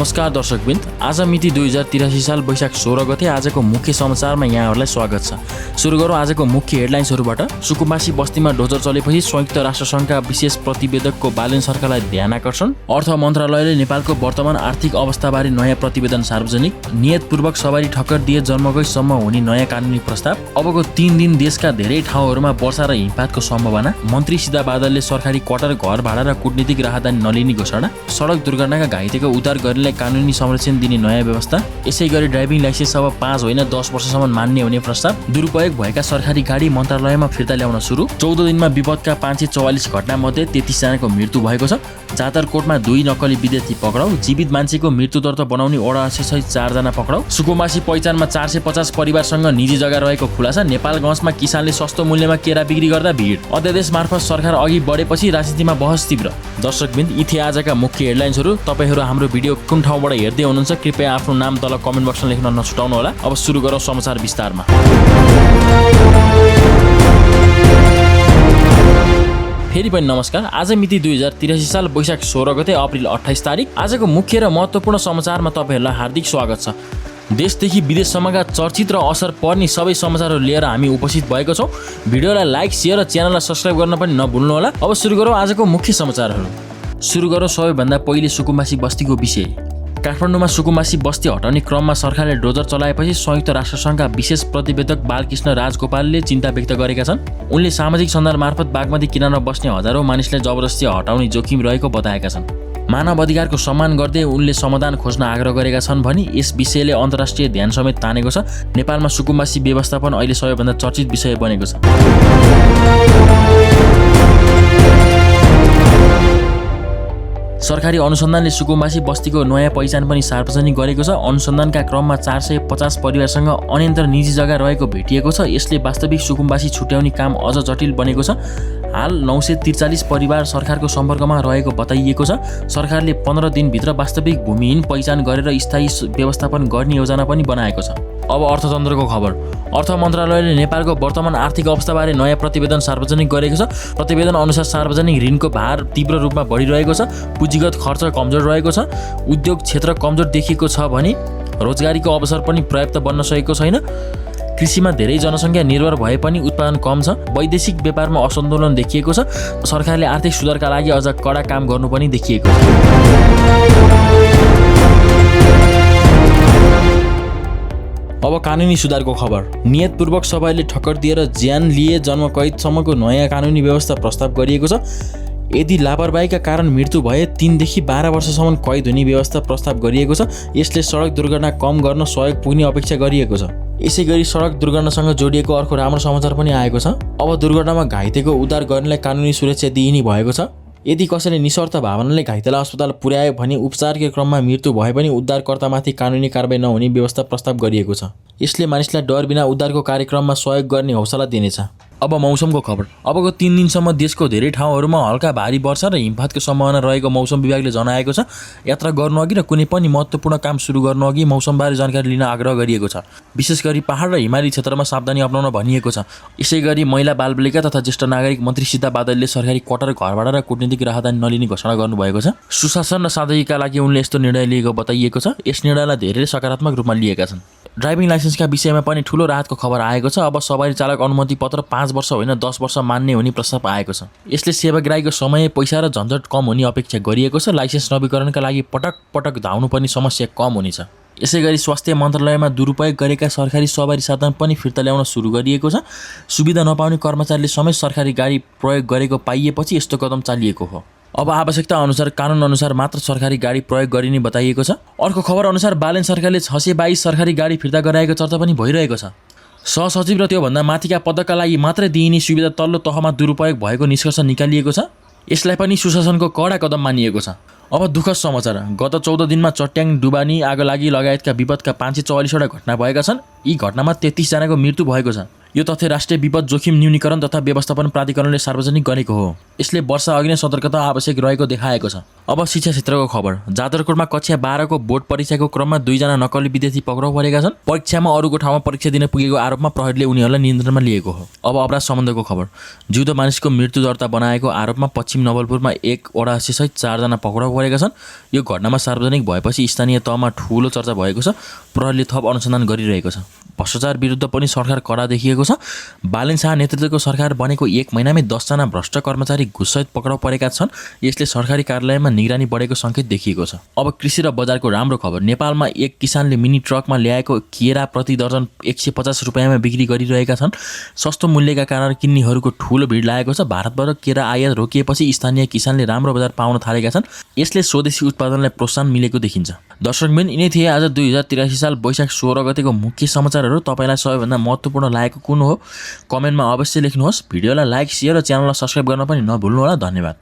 नमस्कार दर्शकवृन्द, आज मिति 2083 साल वैशाख 16 गते आजको मुख्य समाचारमा यहाँहरूलाई स्वागत छ। सुरु गरौँ आजको मुख्य हेडलाइन्सहरूबाट। सुकुम्बासी बस्तीमा डोजर चलेपछि संयुक्त राष्ट्रसङ्घका विशेष प्रतिवेदकको बालेन सरकारलाई ध्यान आकर्षण। अर्थ मन्त्रालयले नेपालको वर्तमान आर्थिक अवस्थाबारे नयाँ प्रतिवेदन सार्वजनिक। नियतपूर्वक सवारी ठक्कर दिए जन्मगैसम्म हुने नयाँ कानुनी प्रस्ताव। अबको 3 दिन देशका धेरै ठाउँहरूमा वर्षा र हिमपातको सम्भावना। मन्त्री सीधा बादलले सरकारी क्वार्टर, घर भाडा र कूटनीतिक राहदानी नलिने घोषणा। सडक दुर्घटनाका घाइतेको उद्धार गर्नेलाई कानुनी संरक्षण दिने नयाँ व्यवस्था। यसैगरी ड्राइभिङ लाइसेन्स अब 5 होइन 10 वर्षसम्म मान्य हुने प्रस्ताव। दुरुपयोग भएका सरकारी गाडी मन्त्रालयमा फिर्ता ल्याउन सुरु। 14 दिनमा विपदका 544 घटनामध्ये 33 जनाको मृत्यु भएको छ। जातरकोटमा 2 नक्कली विद्यार्थी पक्राउ। जीवित मान्छेको मृत्युदर त बनाउने ओडासे सहित 4 जना पक्राउ। सुकुम्बासी पहिचानमा 450 परिवारसँग निजी जग्गा रहेको खुलासा। नेपालगञ्जमा किसानले सस्तो मूल्यमा केरा बिक्री गर्दा भिड। अध्यादेश मार्फत सरकार अघि बढेपछि राजनीतिमा बहस तीव्र। दर्शकवृन्द, यी थिए आजका मुख्य हेडलाइन्सहरू। तपाईहरू हाम्रो भिडियो कुन ठाउँबाट हेर्दै हुनुहुन्छ कृपया आफ्नो नाम तल कमेन्ट बक्समा लेख्न नछुटाउनु होला। अब सुरु गरौँ समाचार विस्तारमा। फेरि पनि नमस्कार। आज मिति 2083 साल वैशाख 16 गते अप्रिल 28 तारिक। आजको मुख्य र महत्त्वपूर्ण समाचारमा तपाईहरूलाई हार्दिक स्वागत छ। देशदेखि विदेशसम्मका चर्चित र असर पर्ने सबै समाचारहरू लिएर हामी उपस्थित भएको छौँ। भिडियोलाई लाइक, सेयर र च्यानललाई सब्स्क्राइब गर्न पनि नभुल्नुहोला। अब सुरु गरौँ आजको मुख्य समाचारहरू। सुरु गरौँ सबैभन्दा पहिले सुकुम्बासी बस्तीको विषय। काठमाडौँमा सुकुम्बासी बस्ती हटाउने क्रममा सरकारले डोजर चलाएपछि संयुक्त राष्ट्रसङ्घका विशेष प्रतिवेदक बालकृष्ण राजगोपालले चिन्ता व्यक्त गरेका छन्। उनले सामाजिक सञ्जाल मार्फत बागमती किनारमा बस्ने हजारौँ मानिसलाई जबरजस्ती हटाउने जोखिम रहेको बताएका छन्। मानव अधिकारको सम्मान गर्दै उनले समाधान खोज्न आग्रह गरेका छन् भनी यस विषयले अन्तर्राष्ट्रिय ध्यान समेत तानेको छ। नेपालमा सुकुम्बासी व्यवस्थापन अहिले सबैभन्दा चर्चित विषय बनेको छ। सरकारी अनुसन्धानले सुकुम्बासी बस्तीको नयाँ पहिचान पनि सार्वजनिक गरेको छ। अनुसन्धानका क्रममा 450 परिवारसँग अन्यन्त्र निजी जग्गा रहेको भेटिएको छ। यसले वास्तविक सुकुम्बासी छुट्याउने काम अझ जटिल बनेको छ। हाल 943 परिवार सरकारको सम्पर्कमा रहेको बताइएको छ। सरकारले 15 दिनभित्र वास्तविक भूमिहीन पहिचान गरेर स्थायी व्यवस्थापन गर्ने योजना पनि बनाएको छ। अब अर्थतन्त्रको खबर। अर्थ मन्त्रालयले नेपालको वर्तमान आर्थिक अवस्थाबारे नयाँ प्रतिवेदन सार्वजनिक गरेको छ। प्रतिवेदन अनुसार सार्वजनिक ऋणको भार तीव्र रूपमा बढिरहेको छ। पुँजीगत खर्च कमजोर रहेको छ। उद्योग क्षेत्र कमजोर देखिएको छ भने रोजगारीको अवसर पनि पर्याप्त बन्न सकेको छैन। कृषिमा धेरै जनसङ्ख्या निर्भर भए पनि उत्पादन कम छ। वैदेशिक व्यापारमा असन्तुलन देखिएको छ। सरकारले आर्थिक सुधारका लागि अझ कडा काम गर्नु पनि देखिएको छ। अब कानुनी सुधारको खबर। नियतपूर्वक सबैले ठक्कर दिएर ज्यान लिए जन्मकैदसम्मको नयाँ कानुनी व्यवस्था प्रस्ताव गरिएको छ। यदि लापरवाहीका कारण मृत्यु भए 3 देखि 12 वर्षसम्म कैद हुने व्यवस्था प्रस्ताव गरिएको छ। यसले सडक दुर्घटना कम गर्न सहयोग पुग्ने अपेक्षा गरिएको छ। यसैगरी सडक दुर्घटनासँग जोडिएको अर्को राम्रो समाचार पनि आएको छ। अब दुर्घटनामा घाइतेको उद्धार गर्नेलाई कानुनी सुरक्षा दिइने भएको छ। यदि कसैले निशर्त भावनाले घाइतेलाई अस्पताल पुर्यायो भने उपचारकै क्रममा मृत्यु भए पनि उद्धारकर्तामाथि कानुनी कारबाही नहुने व्यवस्था प्रस्ताव गरिएको छ। यसले मानिसलाई डर बिना उद्धारको कार्यक्रममा सहयोग गर्ने हौसला दिनेछ। अब मौसमको खबर। अबको 3 दिनसम्म देशको धेरै ठाउँहरूमा हल्का भारी वर्षा र हिमपातको सम्भावना रहेको मौसम विभागले जनाएको छ। यात्रा गर्नुअघि र कुनै पनि महत्त्वपूर्ण काम सुरु गर्नुअघि मौसमबारे जानकारी लिन आग्रह गरिएको छ। विशेष गरी पहाड र हिमाली क्षेत्रमा सावधानी अपनाउन भनिएको छ। यसैगरी महिला बालबालिका तथा ज्येष्ठ नागरिक मन्त्री सीता बादलले सरकारी क्वार्टर, घरभाडा र कूटनीतिक राहदानी नलिने घोषणा गर्नुभएको छ। सुशासन र सादगीका लागि उनले यस्तो निर्णय लिएको बताइएको छ। यस निर्णयलाई धेरैले सकारात्मक रूपमा लिएका छन्। ड्राइभिङ लाइसेन्सका विषयमा पनि ठूलो राहतको खबर आएको छ। अब सवारी चालक अनुमति पत्र 5 वर्ष होइन 10 वर्ष मान्य हुने प्रस्ताव आएको छ। यसले सेवाग्राहीको समय, पैसा र झन्झट कम हुने अपेक्षा गरिएको छ। लाइसेन्स नवीकरणका लागि पटक धाउनुपर्ने समस्या कम हुनेछ। यसैगरी स्वास्थ्य मन्त्रालयमा दुरुपयोग गरेका सरकारी सवारी साधन पनि फिर्ता ल्याउन सुरु गरिएको छ। सुविधा नपाउने कर्मचारीले समेत सरकारी गाडी प्रयोग गरेको पाइएपछि यस्तो कदम चालिएको हो। अब आवश्यकता अनुसार कानुन अनुसार मात्र सरकारी गाडी प्रयोग गरिने बताइएको छ। अर्को खबर अनुसार बालेन सरकारले 622 सरकारी गाडी फिर्ता गराएको चर्चा पनि भइरहेको छ। सहसचिव र त्योभन्दा माथिका पदका लागि मात्रै दिइने सुविधा तल्लो तहमा दुरुपयोग भएको निष्कर्ष निकालिएको छ। यसलाई पनि सुशासनको कडा कदम मानिएको छ। अब दुःखद समाचार। गत 14 दिनमा चट्याङ, डुबानी, आगोलागी लगायतका विपदका 544वटा घटना भएका छन्। यी घटनामा 33 जनाको मृत्यु भएको छ। यो तथ्य राष्ट्रिय विपद जोखिम न्यूनीकरण तथा व्यवस्थापन प्राधिकरणले सार्वजनिक गरेको हो। यसले वर्ष अघि नै सतर्कता आवश्यक रहेको देखाएको छ। अब शिक्षा क्षेत्रको खबर। जाजरकोटमा कक्षा 12 को बोर्ड परीक्षाको क्रममा 2 जना नक्कली विद्यार्थी पक्राउ परेका छन्। परीक्षामा अरूको ठाउँमा परीक्षा दिन पुगेको आरोपमा प्रहरीले उनीहरूलाई नियन्त्रणमा लिएको हो। अब अपराध सम्बन्धको खबर। जिउँदो मानिसको मृत्यु दर्ता बनाएको आरोपमा पश्चिम नवलपुरमा एक वडाध्यक्षसहित 4 जना पक्राउ परेका छन्। यो घटनामा सार्वजनिक भएपछि स्थानीय तहमा ठूलो चर्चा भएको छ। प्रहरीले थप अनुसन्धान गरिरहेको छ। भ्रष्टाचार विरुद्ध पनि सरकार कडा देखिएको छ। बालेन शाह नेतृत्वको सरकार बनेको 1 महिनामै 10 जना भ्रष्ट कर्मचारी घुससहित पक्राउ परेका छन्। यसले सरकारी कार्यालयमा निगरानी बढेको सङ्केत देखिएको छ। अब कृषि र बजारको राम्रो खबर। नेपालमा एक किसानले मिनी ट्रकमा ल्याएको केरा प्रति दर्जन 150 रुपियाँमा बिक्री गरिरहेका छन्। सस्तो मूल्यका कारण किन्नेहरूको ठूलो भिड लागेको छ। भारतबाट केरा आयात रोकिएपछि स्थानीय किसानले राम्रो बजार पाउन थालेका छन्। यसले स्वदेशी उत्पादनलाई प्रोत्साहन मिलेको देखिन्छ। दर्शकबिन, यिनै थिए आज 2083 साल वैशाख 16 गतेको मुख्य समाचारहरू। तपाईलाई सबैभन्दा महत्त्वपूर्ण लागेको कुन हो कमेन्टमा अवश्य लेख्नुहोस्। भिडियोलाई लाइक, शेयर र च्यानललाई सब्स्क्राइब गर्न पनि नभुल्नुहोला। धन्यवाद।